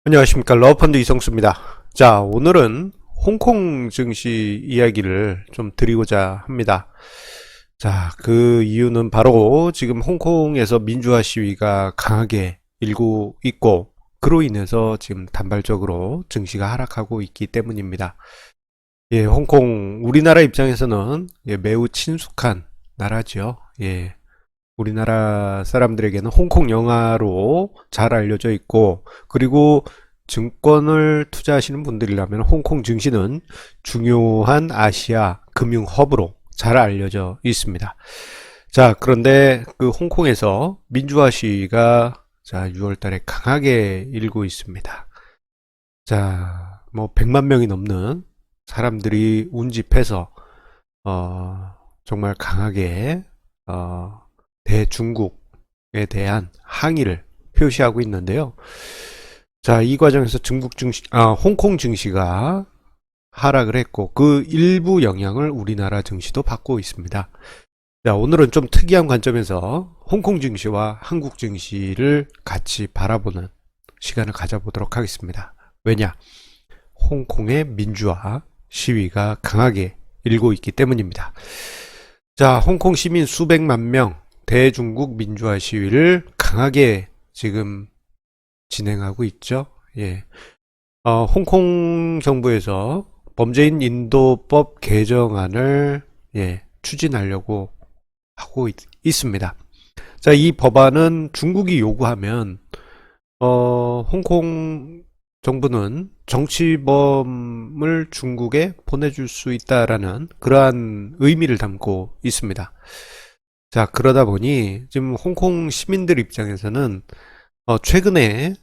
안녕하십니까. 러펀드 이성수입니다. 자, 오늘은 홍콩 증시 이야기를 좀 드리고자 합니다. 자, 그 이유는 바로 지금 홍콩에서 민주화 시위가 강하게 일고 있고, 그로 인해서 지금 단발적으로 증시가 하락하고 있기 때문입니다. 예, 홍콩, 우리나라 입장에서는 매우 친숙한 나라죠. 예, 우리나라 사람들에게는 홍콩 영화로 잘 알려져 있고, 그리고 증권을 투자하시는 분들이라면 홍콩 증시는 중요한 아시아 금융 허브로 잘 알려져 있습니다. 자, 그런데 그 홍콩에서 민주화 시위가 6월 달에 강하게 일고 있습니다. 자, 뭐 100만 명이 넘는 사람들이 운집해서 정말 강하게 대중국에 대한 항의를 표시하고 있는데요. 자, 이 과정에서 홍콩 증시가 하락을 했고, 그 일부 영향을 우리나라 증시도 받고 있습니다. 자, 오늘은 좀 특이한 관점에서 홍콩 증시와 한국 증시를 같이 바라보는 시간을 가져보도록 하겠습니다. 왜냐? 홍콩의 민주화 시위가 강하게 일고 있기 때문입니다. 자, 홍콩 시민 수백만 명 대중국 민주화 시위를 강하게 지금 진행하고 있죠. 예. 홍콩 정부에서 범죄인 인도법 개정안을 추진하려고 하고 있습니다. 자, 이 법안은 중국이 요구하면 홍콩 정부는 정치범을 중국에 보내줄 수 있다라는 그러한 의미를 담고 있습니다. 자, 그러다 보니 지금 홍콩 시민들 입장에서는 최근에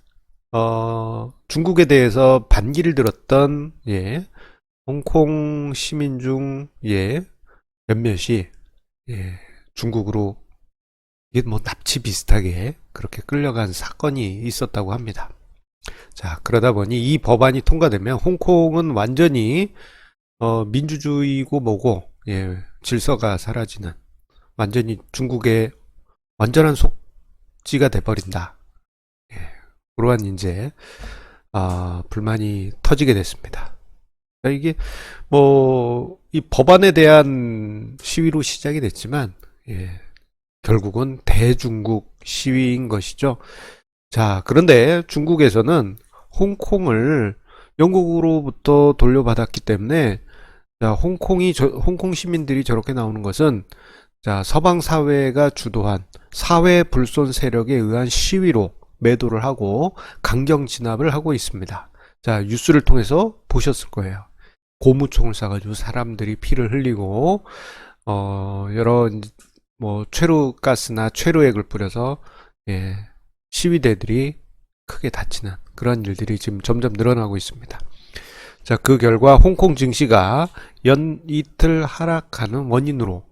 중국에 대해서 반기를 들었던 홍콩 시민 중 몇몇이 중국으로 이게 뭐 납치 비슷하게 그렇게 끌려간 사건이 있었다고 합니다. 자, 그러다 보니 이 법안이 통과되면 홍콩은 완전히 민주주의고 뭐고 질서가 사라지는 완전히 중국의 완전한 속지가 돼버린다. 그러한 이제 불만이 터지게 됐습니다. 그러니까 이게 뭐 이 법안에 대한 시위로 시작이 됐지만 결국은 대중국 시위인 것이죠. 자, 그런데 중국에서는 홍콩을 영국으로부터 돌려받았기 때문에 홍콩 시민들이 저렇게 나오는 것은 서방 사회가 주도한 사회 불손 세력에 의한 시위로 매도를 하고 강경 진압을 하고 있습니다. 자, 뉴스를 통해서 보셨을 거예요. 고무총을 쏴가지고 사람들이 피를 흘리고 여러 뭐 최루가스나 최루액을 뿌려서 시위대들이 크게 다치는 그런 일들이 지금 점점 늘어나고 있습니다. 자, 그 결과 홍콩 증시가 이틀 하락하는 원인으로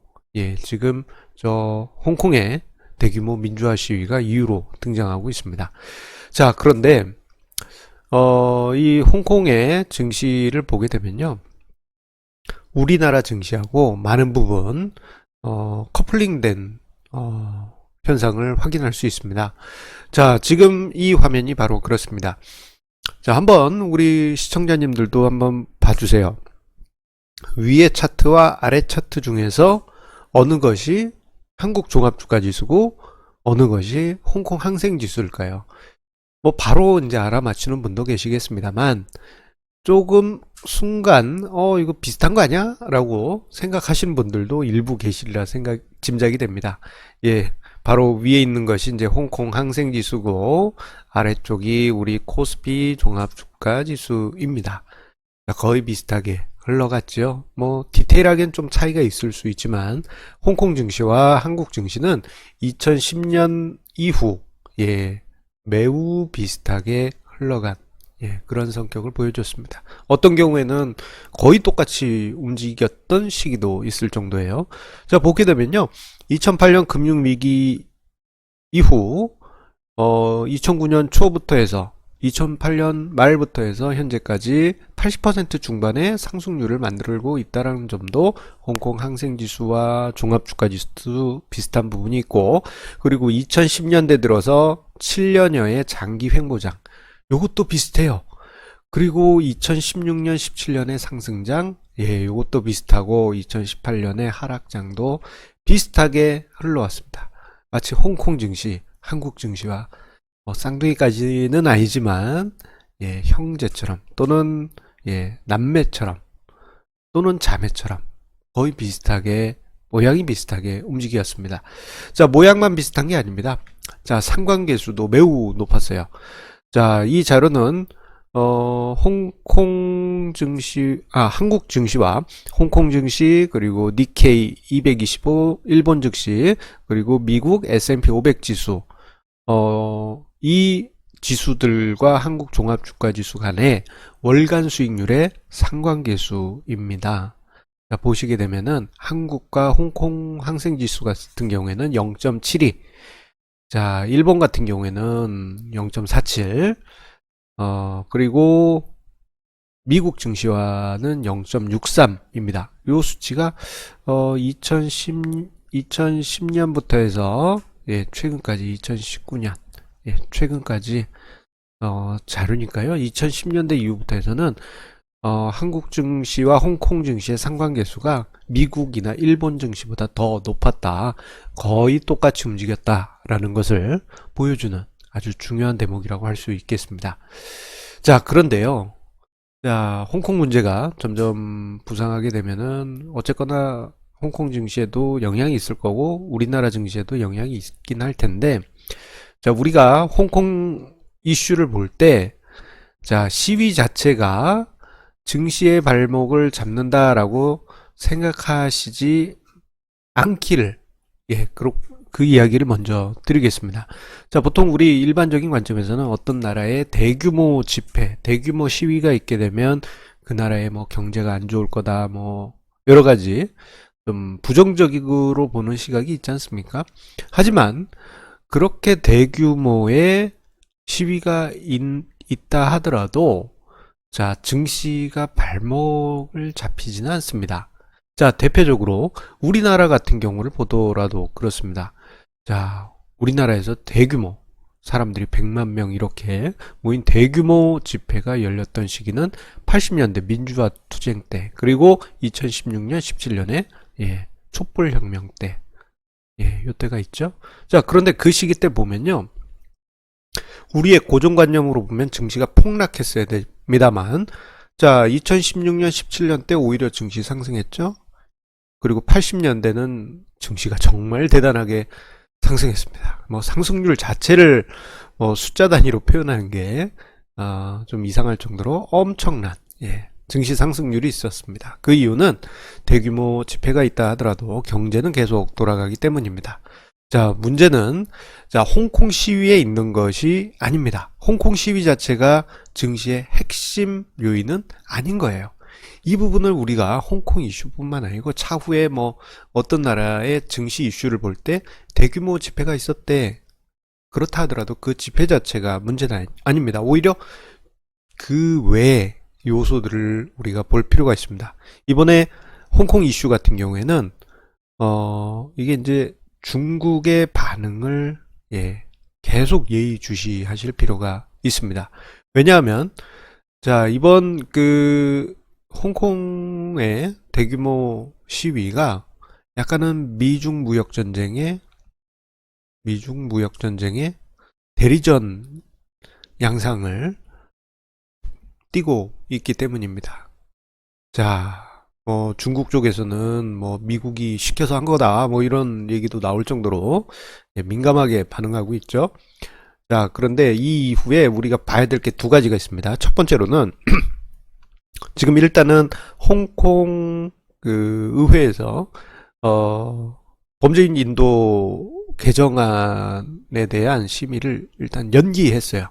지금 홍콩의 대규모 민주화 시위가 이유로 등장하고 있습니다. 자, 그런데 이 홍콩의 증시를 보게 되면요, 우리나라 증시하고 많은 부분 커플링된 현상을 확인할 수 있습니다. 자, 지금 이 화면이 바로 그렇습니다. 자, 한번 우리 시청자님들도 한번 봐주세요. 위의 차트와 아래 차트 중에서 어느 것이 한국 종합주가지수고 어느 것이 홍콩 항생지수일까요? 뭐 바로 이제 알아맞히는 분도 계시겠습니다만 조금 순간 이거 비슷한 거 아니야? 라고 생각하시는 분들도 일부 계시리라 짐작이 됩니다. 바로 위에 있는 것이 이제 홍콩 항생지수고 아래쪽이 우리 코스피 종합주가지수입니다. 거의 비슷하게 흘러갔죠. 뭐 디테일하게는 좀 차이가 있을 수 있지만 홍콩 증시와 한국 증시는 2010년 이후 매우 비슷하게 흘러간 그런 성격을 보여줬습니다. 어떤 경우에는 거의 똑같이 움직였던 시기도 있을 정도예요. 자, 보게 되면요, 2008년 금융위기 이후 2009년 초부터 해서 2008년 말부터 해서 현재까지 80% 중반의 상승률을 만들고 있다는 점도 홍콩 항생지수와 종합주가지수 비슷한 부분이 있고, 그리고 2010년대 들어서 7년여의 장기 횡보장, 요것도 비슷해요. 그리고 2016년, 17년의 상승장, 예, 요것도 비슷하고 2018년의 하락장도 비슷하게 흘러왔습니다. 마치 홍콩 증시, 한국 증시와 쌍둥이까지는 아니지만, 예, 형제처럼 또는 예, 남매처럼 또는 자매처럼 거의 비슷하게 모양이 비슷하게 움직였습니다. 자, 모양만 비슷한 게 아닙니다. 자, 상관계수도 매우 높았어요. 자, 이 자료는 홍콩 증시, 한국 증시와 홍콩 증시, 그리고 니케이 225 일본 증시, 그리고 미국 S&P 500 지수, 이 지수들과 한국 종합주가 지수 간의 월간 수익률의 상관계수입니다. 자, 보시게 되면은 한국과 홍콩 항생지수 같은 경우에는 0.72, 자, 일본 같은 경우에는 0.47, 그리고 미국 증시와는 0.63입니다. 이 수치가 2010년부터 해서 예, 최근까지 2019년 예, 최근까지 자료니까요. 2010년대 이후부터 해서는 한국 증시와 홍콩 증시의 상관계수가 미국이나 일본 증시보다 더 높았다. 거의 똑같이 움직였다라는 것을 보여주는 아주 중요한 대목이라고 할 수 있겠습니다. 자, 그런데요. 자, 홍콩 문제가 점점 부상하게 되면은 어쨌거나 홍콩 증시에도 영향이 있을 거고 우리나라 증시에도 영향이 있긴 할 텐데, 자, 우리가 홍콩 이슈를 볼 때, 자, 시위 자체가 증시의 발목을 잡는다라고 생각하시지 않기를, 예, 그 이야기를 먼저 드리겠습니다. 자, 보통 우리 일반적인 관점에서는 어떤 나라의 대규모 집회, 대규모 시위가 있게 되면 그 나라의 뭐 경제가 안 좋을 거다, 뭐 여러 가지 좀 부정적으로 보는 시각이 있지 않습니까? 하지만 그렇게 대규모의 시위가 있다 하더라도 자, 증시가 발목을 잡히지는 않습니다. 자, 대표적으로 우리나라 같은 경우를 보더라도 그렇습니다. 자, 우리나라에서 대규모 사람들이 100만 명 이렇게 모인 대규모 집회가 열렸던 시기는 80년대 민주화 투쟁 때, 그리고 2016년, 17년에 예, 촛불혁명 때, 예, 요때가 있죠. 자, 그런데 그 시기 때 보면요, 우리의 고정관념으로 보면 증시가 폭락했어야 됩니다만, 자, 2016년, 17년 때 오히려 증시 상승했죠. 그리고 80년대는 증시가 정말 대단하게 상승했습니다. 뭐 상승률 자체를 뭐 숫자 단위로 표현하는 게 좀 이상할 정도로 엄청난 예, 증시 상승률이 있었습니다. 그 이유는 대규모 집회가 있다 하더라도 경제는 계속 돌아가기 때문입니다. 자, 문제는 자, 홍콩 시위에 있는 것이 아닙니다. 홍콩 시위 자체가 증시의 핵심 요인은 아닌 거예요. 이 부분을 우리가 홍콩 이슈뿐만 아니고 차후에 뭐 어떤 나라의 증시 이슈를 볼 때 대규모 집회가 있었대, 그렇다 하더라도 그 집회 자체가 문제는 아닙니다. 오히려 그 외의 요소들을 우리가 볼 필요가 있습니다. 이번에 홍콩 이슈 같은 경우에는 이게 이제 중국의 반응을 예, 계속 예의주시하실 필요가 있습니다. 왜냐하면 자, 이번 그 홍콩의 대규모 시위가 약간은 미중 무역 전쟁의 대리전 양상을 띠고 있기 때문입니다. 자, 중국 쪽에서는 뭐 미국이 시켜서 한 거다 뭐 이런 얘기도 나올 정도로 민감하게 반응하고 있죠. 자, 그런데 이 이후에 우리가 봐야 될 게 두 가지가 있습니다. 첫 번째로는 지금 일단은 홍콩 그 의회에서 범죄인 인도 개정안에 대한 심의를 일단 연기했어요.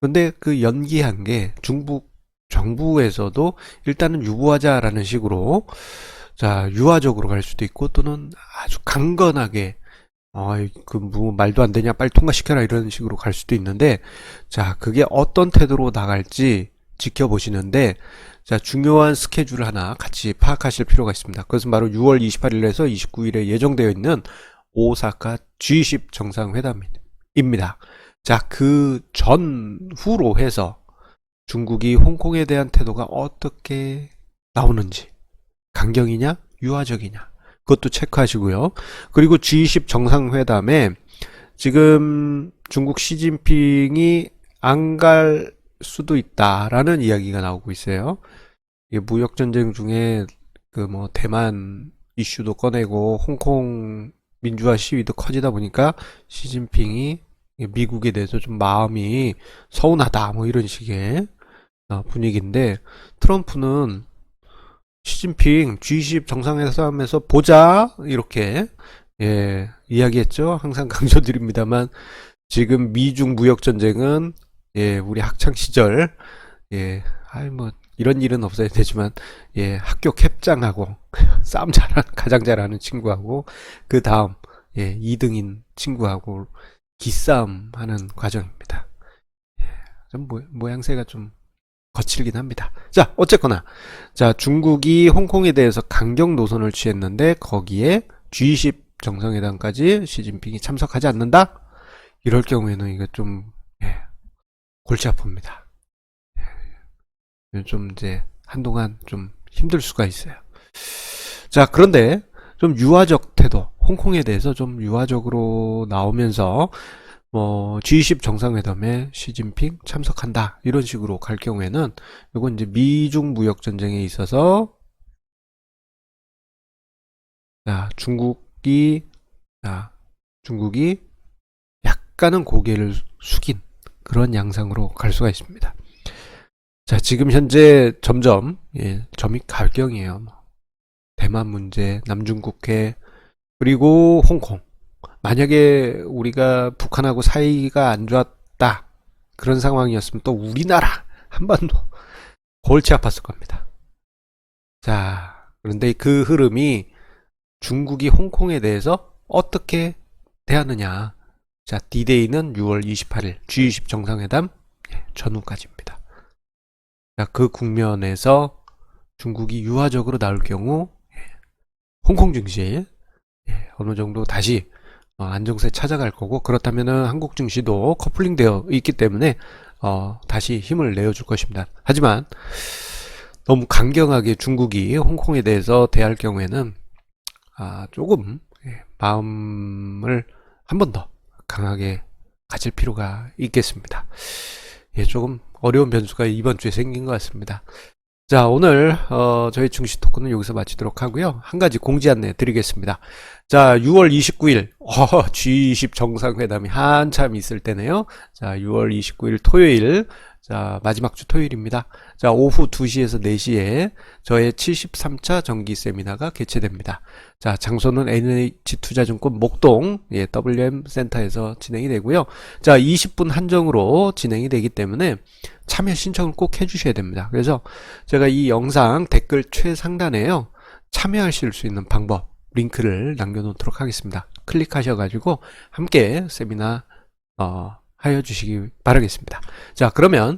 근데 그 연기한 게 중국 정부에서도 일단은 유보하자라는 식으로, 자, 유화적으로 갈 수도 있고 또는 아주 강건하게 뭐 말도 안 되냐 빨리 통과시켜라 이런 식으로 갈 수도 있는데, 자, 그게 어떤 태도로 나갈지 지켜보시는데, 자, 중요한 스케줄 하나 같이 파악하실 필요가 있습니다. 그것은 바로 6월 28일에서 29일에 예정되어 있는 오사카 G20 정상회담입니다. 자, 그 전후로 해서 중국이 홍콩에 대한 태도가 어떻게 나오는지, 강경이냐, 유화적이냐, 그것도 체크하시고요. 그리고 G20 정상회담에 지금 중국 시진핑이 안 갈 수도 있다라는 이야기가 나오고 있어요. 이게 무역 전쟁 중에 그 뭐 대만 이슈도 꺼내고 홍콩 민주화 시위도 커지다 보니까 시진핑이 미국에 대해서 좀 마음이 서운하다 뭐 이런 식의 분위기인데, 트럼프는 시진핑 G20 정상회담에서 보자 이렇게 이야기했죠. 항상 강조드립니다만 지금 미중 무역 전쟁은 우리 학창 시절 뭐 이런 일은 없어야 되지만 학교 캡장하고 싸움 가장 잘하는 친구하고 그 다음 2등인 친구하고 기싸움 하는 과정입니다. 좀 모양새가 좀 거칠긴 합니다. 자, 어쨌거나 자, 중국이 홍콩에 대해서 강경 노선을 취했는데 거기에 G20 정상회담까지 시진핑이 참석하지 않는다? 이럴 경우에는 이거 좀 골치 아픕니다. 좀 이제 한동안 좀 힘들 수가 있어요. 자, 그런데 좀 유화적 태도, 홍콩에 대해서 좀 유화적으로 나오면서 G20 정상회담에 시진핑 참석한다 이런 식으로 갈 경우에는 이건 이제 미중 무역 전쟁에 있어서 중국이 약간은 고개를 숙인 그런 양상으로 갈 수가 있습니다. 자, 지금 현재 점점 점이 갈경이에요. 대만 문제, 남중국해, 그리고 홍콩. 만약에 우리가 북한하고 사이가 안 좋았다 그런 상황이었으면 또 우리나라 한반도 골치 아팠을 겁니다. 자, 그런데 그 흐름이 중국이 홍콩에 대해서 어떻게 대하느냐. 자, D-Day는 6월 28일 G20 정상회담 전후까지입니다. 자, 그 국면에서 중국이 유화적으로 나올 경우 홍콩 증시에 어느 정도 다시 안정세 찾아갈 거고, 그렇다면은 한국 증시도 커플링 되어 있기 때문에 다시 힘을 내어줄 것입니다. 하지만 너무 강경하게 중국이 홍콩에 대해서 대할 경우에는 조금 마음을 한 번 더 강하게 가질 필요가 있겠습니다. 조금 어려운 변수가 이번 주에 생긴 것 같습니다. 자, 오늘 저희 증시 토크는 여기서 마치도록 하고요. 한 가지 공지 안내 드리겠습니다. 자, 6월 29일 G20 정상회담이 한참 있을 때네요. 자, 6월 29일 토요일, 자, 마지막 주 토요일입니다. 자, 오후 2시에서 4시에 저의 73차 정기 세미나가 개최됩니다. 자, 장소는 NH투자증권 목동 WM 센터에서 진행이 되고요. 자, 20분 한정으로 진행이 되기 때문에 참여 신청을 꼭 해주셔야 됩니다. 그래서 제가 이 영상 댓글 최상단에요, 참여하실 수 있는 방법 링크를 남겨놓도록 하겠습니다. 클릭하셔가지고 함께 세미나 하여 주시기 바라겠습니다. 자, 그러면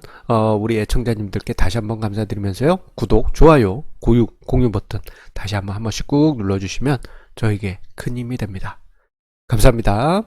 우리 애청자님들께 다시 한번 감사드리면서요, 구독, 좋아요, 공유 버튼 다시 한번 한 번씩 꾹 눌러주시면 저에게 큰 힘이 됩니다. 감사합니다.